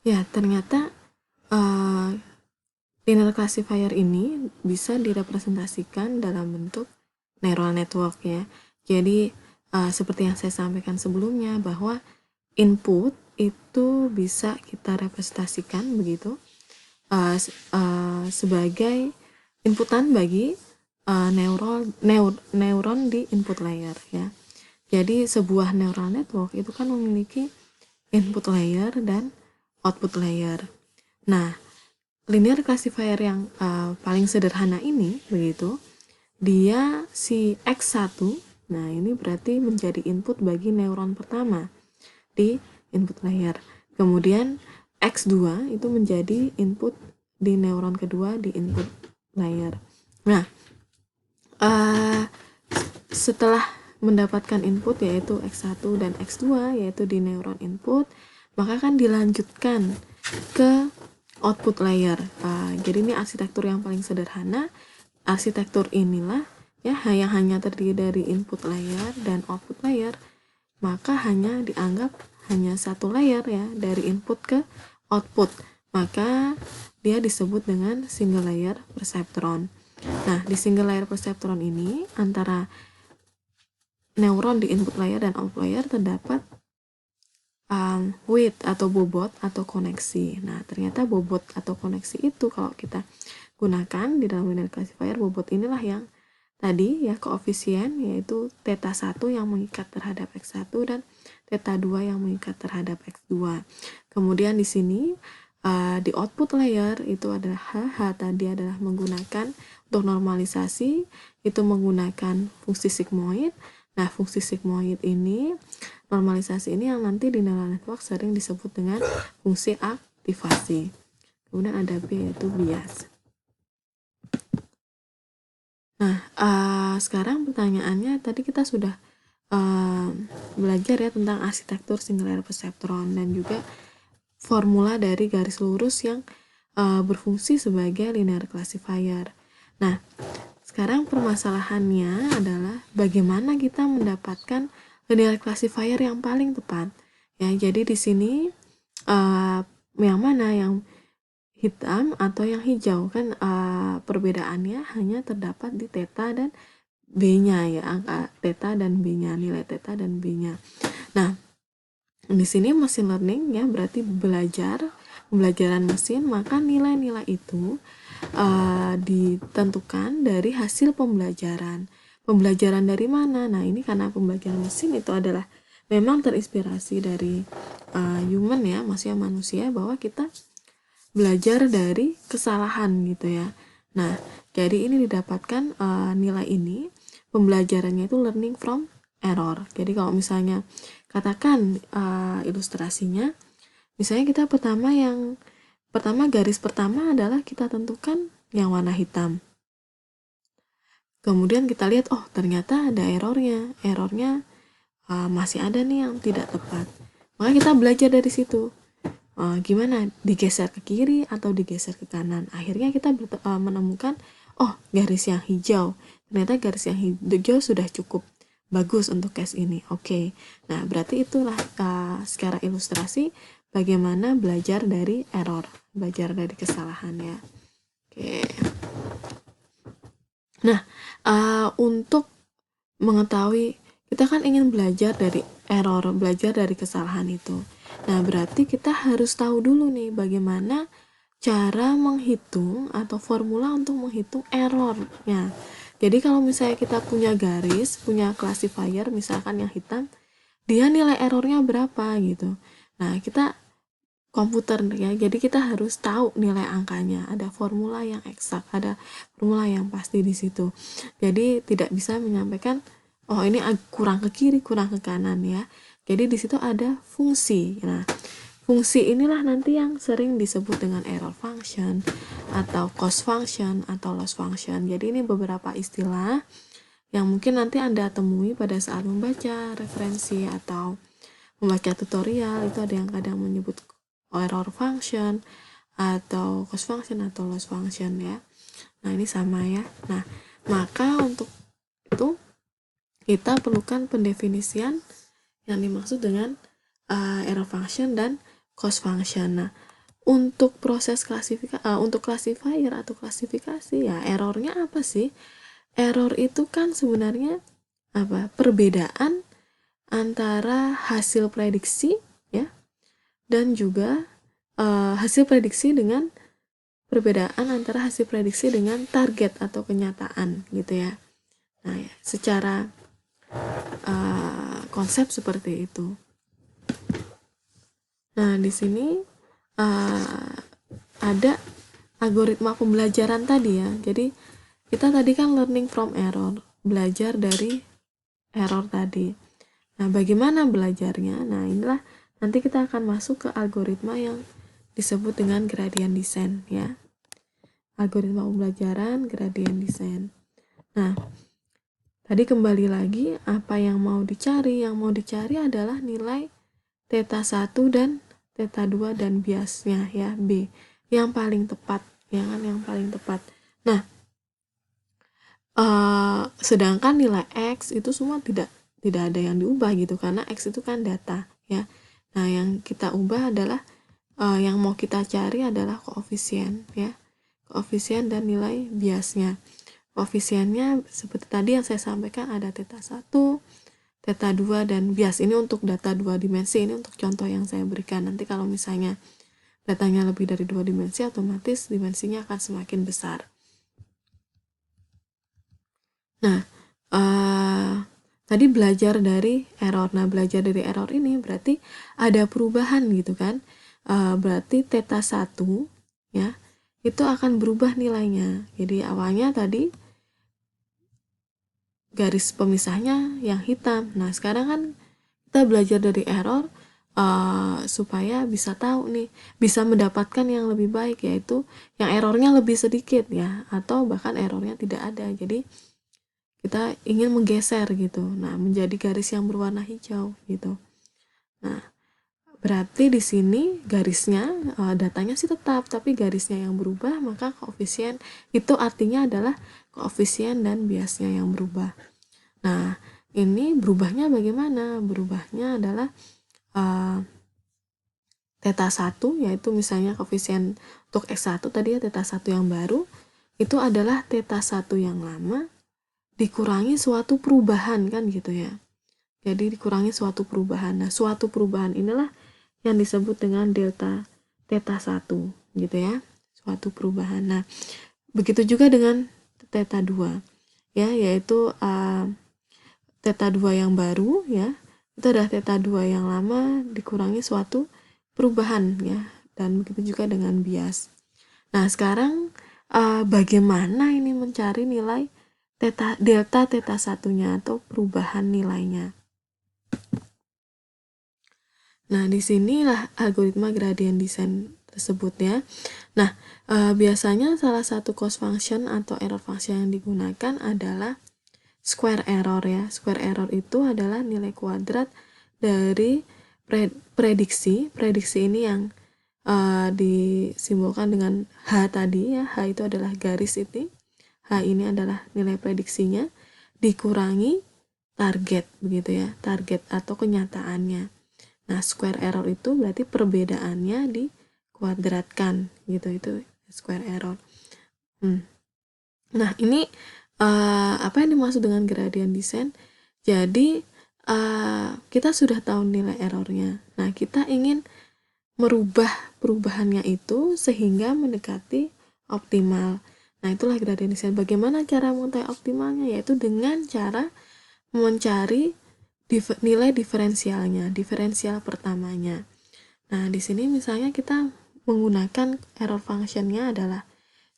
Ya, ternyata uh, linear classifier ini bisa direpresentasikan dalam bentuk neural network ya. Jadi seperti yang saya sampaikan sebelumnya bahwa input itu bisa kita representasikan begitu sebagai inputan bagi neuron di input layer ya. Jadi sebuah neural network itu kan memiliki input layer dan output layer. Nah, linear classifier yang paling sederhana ini begitu, dia si X1, nah ini berarti menjadi input bagi neuron pertama di input layer. Kemudian X2 itu menjadi input di neuron kedua di input layer. Nah, setelah mendapatkan input yaitu X1 dan X2 yaitu di neuron input, maka kan dilanjutkan ke output layer. Jadi ini arsitektur yang paling sederhana. Arsitektur inilah ya yang hanya terdiri dari input layer dan output layer, maka hanya dianggap hanya satu layer ya dari input ke output. Maka dia disebut dengan single layer perceptron. Nah, di single layer perceptron ini antara neuron di input layer dan output layer terdapat weight atau bobot atau koneksi. Nah, ternyata bobot atau koneksi itu kalau kita gunakan di dalam linear classifier, bobot inilah yang tadi ya koefisien yaitu theta 1 yang mengikat terhadap X1 dan theta 2 yang mengikat terhadap X2. Kemudian di sini di output layer itu adalah H tadi adalah menggunakan untuk normalisasi itu menggunakan fungsi sigmoid. Nah, fungsi sigmoid ini normalisasi ini yang nanti di neural network sering disebut dengan fungsi aktivasi. Kemudian ada B yaitu bias. Nah, sekarang pertanyaannya tadi kita sudah belajar ya tentang arsitektur single layer perceptron dan juga formula dari garis lurus yang berfungsi sebagai linear classifier. Nah, sekarang permasalahannya adalah bagaimana kita mendapatkan linear classifier yang paling tepat. Ya, jadi di sini yang mana yang hitam atau yang hijau kan perbedaannya hanya terdapat di theta dan B-nya ya, angka theta dan B-nya, nilai theta dan B-nya. Nah, di sini machine learning ya berarti pembelajaran mesin, maka nilai-nilai itu ditentukan dari hasil pembelajaran. Pembelajaran dari mana? Nah, ini karena pembelajaran mesin itu adalah memang terinspirasi dari human ya, maksudnya manusia, bahwa kita belajar dari kesalahan gitu ya. Nah, jadi ini didapatkan nilai ini, pembelajarannya itu learning from error. Jadi kalau misalnya katakan ilustrasinya, misalnya kita pertama garis pertama adalah kita tentukan yang warna hitam. Kemudian kita lihat, oh ternyata ada errornya masih ada nih yang tidak tepat. Maka kita belajar dari situ. Gimana digeser ke kiri atau digeser ke kanan. Akhirnya kita menemukan oh garis yang hijau, ternyata garis yang hijau sudah cukup bagus untuk case ini. Oke. Nah, berarti itulah secara ilustrasi bagaimana belajar dari error, belajar dari kesalahan ya. Oke. Nah, untuk mengetahui kita kan ingin belajar dari error, belajar dari kesalahan itu. Nah, berarti kita harus tahu dulu nih bagaimana cara menghitung atau formula untuk menghitung errornya. Jadi kalau misalnya kita punya garis, punya classifier misalkan yang hitam, dia nilai errornya berapa gitu. Nah, kita komputer ya, jadi kita harus tahu nilai angkanya. Ada formula yang eksak, ada formula yang pasti di situ. Jadi tidak bisa menyampaikan oh ini kurang ke kiri, kurang ke kanan ya. Jadi di situ ada fungsi. Nah, fungsi inilah nanti yang sering disebut dengan error function atau cost function atau loss function. Jadi ini beberapa istilah yang mungkin nanti Anda temui pada saat membaca referensi atau membaca tutorial. Itu ada yang kadang menyebut error function atau cost function atau loss function ya. Nah, ini sama ya. Nah, maka untuk itu kita perlukan pendefinisian yang dimaksud dengan error function dan cost function. Nah, untuk proses untuk classifier atau klasifikasi, ya errornya apa sih? Error itu kan sebenarnya apa? Perbedaan antara hasil prediksi ya dan juga hasil prediksi dengan perbedaan antara hasil prediksi dengan target atau kenyataan gitu ya. Nah, ya, secara konsep seperti itu. Nah, di sini ada algoritma pembelajaran tadi ya. Jadi kita tadi kan learning from error, belajar dari error tadi. Nah, bagaimana belajarnya? Nah, inilah nanti kita akan masuk ke algoritma yang disebut dengan gradient descent ya. Algoritma pembelajaran gradient descent. Nah, tadi kembali lagi apa yang mau dicari? Yang mau dicari adalah nilai theta 1 dan theta 2 dan biasnya ya, B. Yang paling tepat, ya kan, yang paling tepat. Nah, sedangkan nilai X itu semua tidak ada yang diubah gitu, karena X itu kan data ya. Nah, yang kita ubah adalah yang mau kita cari adalah koefisien ya. Koefisien dan nilai biasnya. Koefisiennya seperti tadi yang saya sampaikan, ada theta 1, theta 2 dan bias. Ini untuk data 2 dimensi, ini untuk contoh yang saya berikan. Nanti kalau misalnya datanya lebih dari 2 dimensi, otomatis dimensinya akan semakin besar. Nah, tadi belajar dari error. Nah, belajar dari error ini berarti ada perubahan gitu kan. Berarti theta 1 ya, itu akan berubah nilainya. Jadi awalnya tadi garis pemisahnya yang hitam. Nah, sekarang kan kita belajar dari error supaya bisa tahu nih, bisa mendapatkan yang lebih baik, yaitu yang errornya lebih sedikit ya, atau bahkan errornya tidak ada. Jadi kita ingin menggeser gitu, nah menjadi garis yang berwarna hijau gitu. Nah, berarti di sini garisnya datanya sih tetap, tapi garisnya yang berubah, maka koefisien itu artinya adalah koefisien dan biasnya yang berubah. Nah, ini berubahnya bagaimana? Berubahnya adalah theta 1, yaitu misalnya koefisien untuk X1 tadi ya, theta 1 yang baru, itu adalah theta 1 yang lama dikurangi suatu perubahan kan gitu ya. Jadi dikurangi suatu perubahan. Nah, suatu perubahan inilah yang disebut dengan delta theta 1 gitu ya. Suatu perubahan. Nah, begitu juga dengan theta 2 ya, yaitu theta 2 yang baru ya. Itu adalah theta 2 yang lama dikurangi suatu perubahan ya. Dan begitu juga dengan bias. Nah, sekarang bagaimana ini mencari nilai delta theta 1-nya atau perubahan nilainya. Nah, di sinilah algoritma gradient descent tersebut ya. Nah, biasanya salah satu cost function atau error function yang digunakan adalah square error ya. Square error itu adalah nilai kuadrat dari prediksi. Prediksi ini yang disimbolkan dengan H tadi ya. H itu adalah garis ini. H ini adalah nilai prediksinya dikurangi target begitu ya, target atau kenyataannya. Nah, square error itu berarti perbedaannya dikuadratkan gitu, itu square error. Nah, ini apa yang dimaksud dengan gradient descent? Jadi kita sudah tahu nilai errornya. Nah, kita ingin merubah perubahannya itu sehingga mendekati optimal. Nah, itulah gradient descent. Bagaimana cara mengetahui optimalnya? Yaitu dengan cara mencari nilai diferensialnya, diferensial pertamanya. Nah, di sini misalnya kita menggunakan error functionnya adalah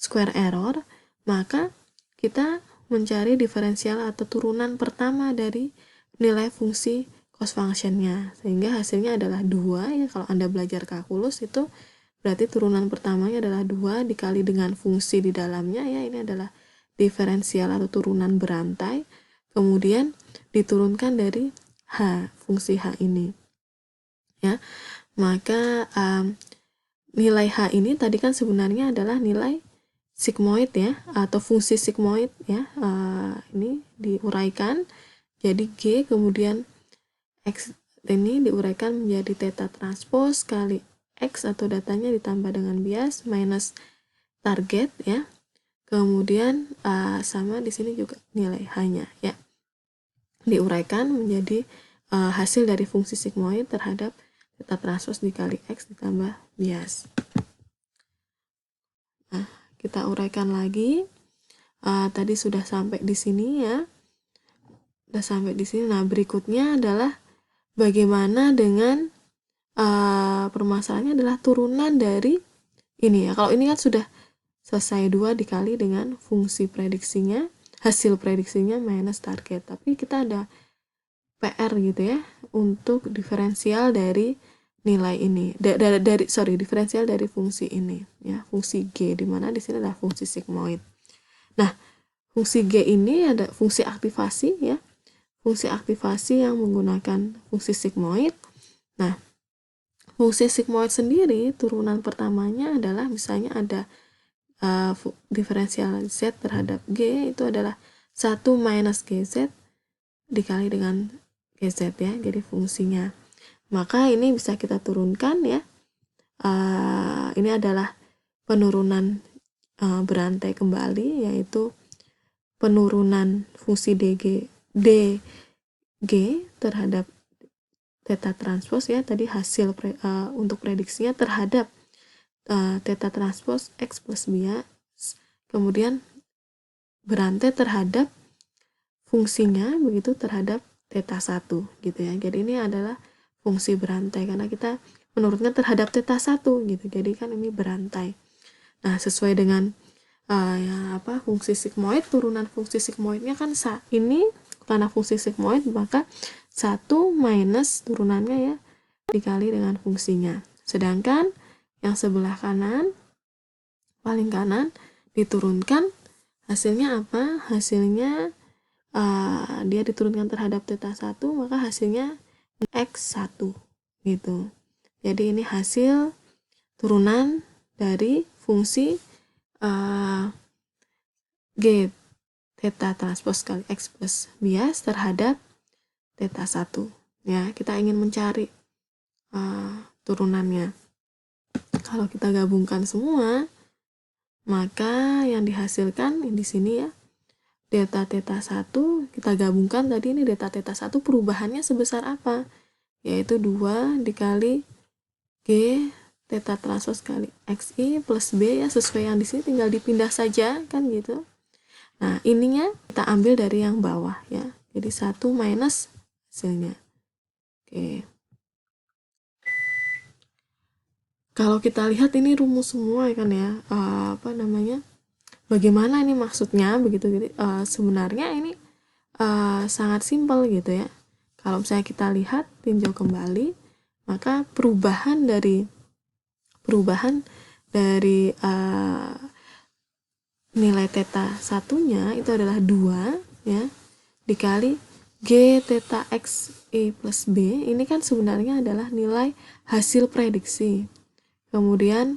square error, maka kita mencari diferensial atau turunan pertama dari nilai fungsi cost functionnya, sehingga hasilnya adalah 2 ya. Kalau Anda belajar kalkulus itu berarti turunan pertamanya adalah 2 dikali dengan fungsi di dalamnya ya, ini adalah diferensial atau turunan berantai, kemudian diturunkan dari H, fungsi H ini ya. Maka nilai H ini tadi kan sebenarnya adalah nilai sigmoid ya, atau fungsi sigmoid ya. Ini diuraikan jadi G, kemudian X ini diuraikan menjadi theta transpose kali X atau datanya ditambah dengan bias minus target ya. Kemudian sama di sini juga nilai H-nya ya. Diuraikan menjadi hasil dari fungsi sigmoid terhadap theta transpose dikali X ditambah bias. Nah, kita uraikan lagi. Tadi sudah sampai di sini ya. Sudah sampai di sini. Nah, berikutnya adalah bagaimana dengan permasalahannya adalah turunan dari ini ya. Kalau ini kan sudah selesai 2 dikali dengan fungsi prediksinya, hasil prediksinya minus target. Tapi kita ada PR gitu ya untuk diferensial dari nilai ini. Diferensial dari fungsi ini ya, fungsi G, di mana di sini adalah fungsi sigmoid. Nah, fungsi G ini ada fungsi aktivasi ya. Fungsi aktivasi yang menggunakan fungsi sigmoid. Nah, fungsi sigmoid sendiri turunan pertamanya adalah misalnya ada diferensial Z terhadap G itu adalah 1 minus GZ dikali dengan GZ ya, jadi fungsinya. Maka ini bisa kita turunkan ya. Ini adalah penurunan berantai kembali, yaitu penurunan fungsi DG terhadap theta transpose ya, tadi hasil untuk prediksinya terhadap theta transpose X plus bias, kemudian berantai terhadap fungsinya begitu terhadap theta 1 gitu ya. Jadi ini adalah fungsi berantai karena kita menurunkan terhadap theta 1 gitu. Jadi kan ini berantai. Nah, sesuai dengan fungsi sigmoid, turunan fungsi sigmoidnya kan ini karena fungsi sigmoid maka 1 minus turunannya ya dikali dengan fungsinya. Sedangkan yang sebelah kanan, paling kanan, diturunkan, hasilnya apa? Hasilnya dia diturunkan terhadap theta 1, maka hasilnya X1 gitu. Jadi ini hasil turunan dari fungsi G theta transpose kali X plus bias terhadap theta 1 ya. Kita ingin mencari turunannya. Kalau kita gabungkan semua, maka yang dihasilkan di sini ya, delta theta 1 kita gabungkan tadi, ini delta theta 1 perubahannya sebesar apa? Yaitu 2 dikali G theta transpose kali XI plus B ya, sesuai yang di sini tinggal dipindah saja kan gitu. Nah, ininya kita ambil dari yang bawah ya. Jadi 1 minus hasilnya. Oke. Kalau kita lihat ini rumus semua kan ya. Bagaimana ini maksudnya begitu. Jadi sebenarnya ini sangat simpel gitu ya. Kalau misalnya kita lihat tinjau kembali, maka perubahan dari nilai theta satunya itu adalah 2 ya dikali G theta X E plus B. Ini kan sebenarnya adalah nilai hasil prediksi, kemudian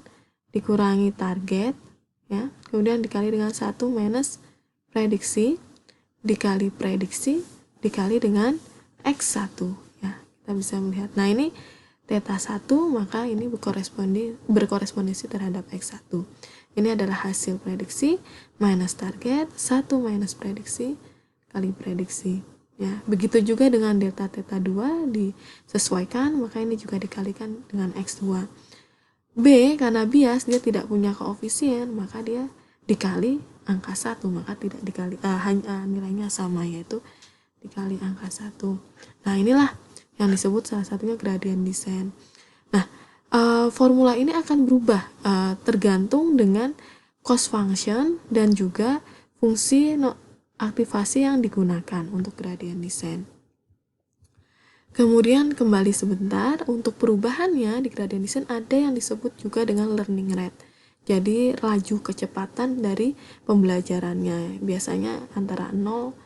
dikurangi target ya, kemudian dikali dengan 1 minus prediksi dikali prediksi dikali dengan X1 ya. Kita bisa melihat. Nah, ini theta 1, maka ini berkorespondensi terhadap X1. Ini adalah hasil prediksi minus target, 1 minus prediksi kali prediksi. Ya, begitu juga dengan delta theta 2 disesuaikan, maka ini juga dikalikan dengan X2. B, karena bias dia tidak punya koefisien, maka dia dikali angka 1, maka tidak dikali nilainya sama, yaitu dikali angka 1. Nah, inilah yang disebut salah satunya gradient descent. Nah, formula ini akan berubah tergantung dengan cost function dan juga fungsi aktivasi yang digunakan untuk gradient descent. Kemudian kembali sebentar, untuk perubahannya di gradient descent ada yang disebut juga dengan learning rate. Jadi laju kecepatan dari pembelajarannya biasanya antara 0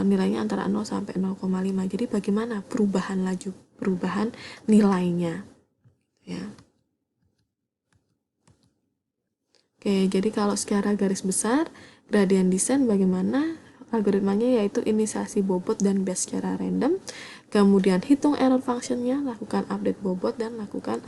nilainya antara 0 sampai 0,5. Jadi bagaimana perubahan nilainya ya. Oke, jadi kalau secara garis besar gradient descent bagaimana algoritmanya, yaitu inisiasi bobot dan bias secara random, kemudian hitung error functionnya, lakukan update bobot dan lakukan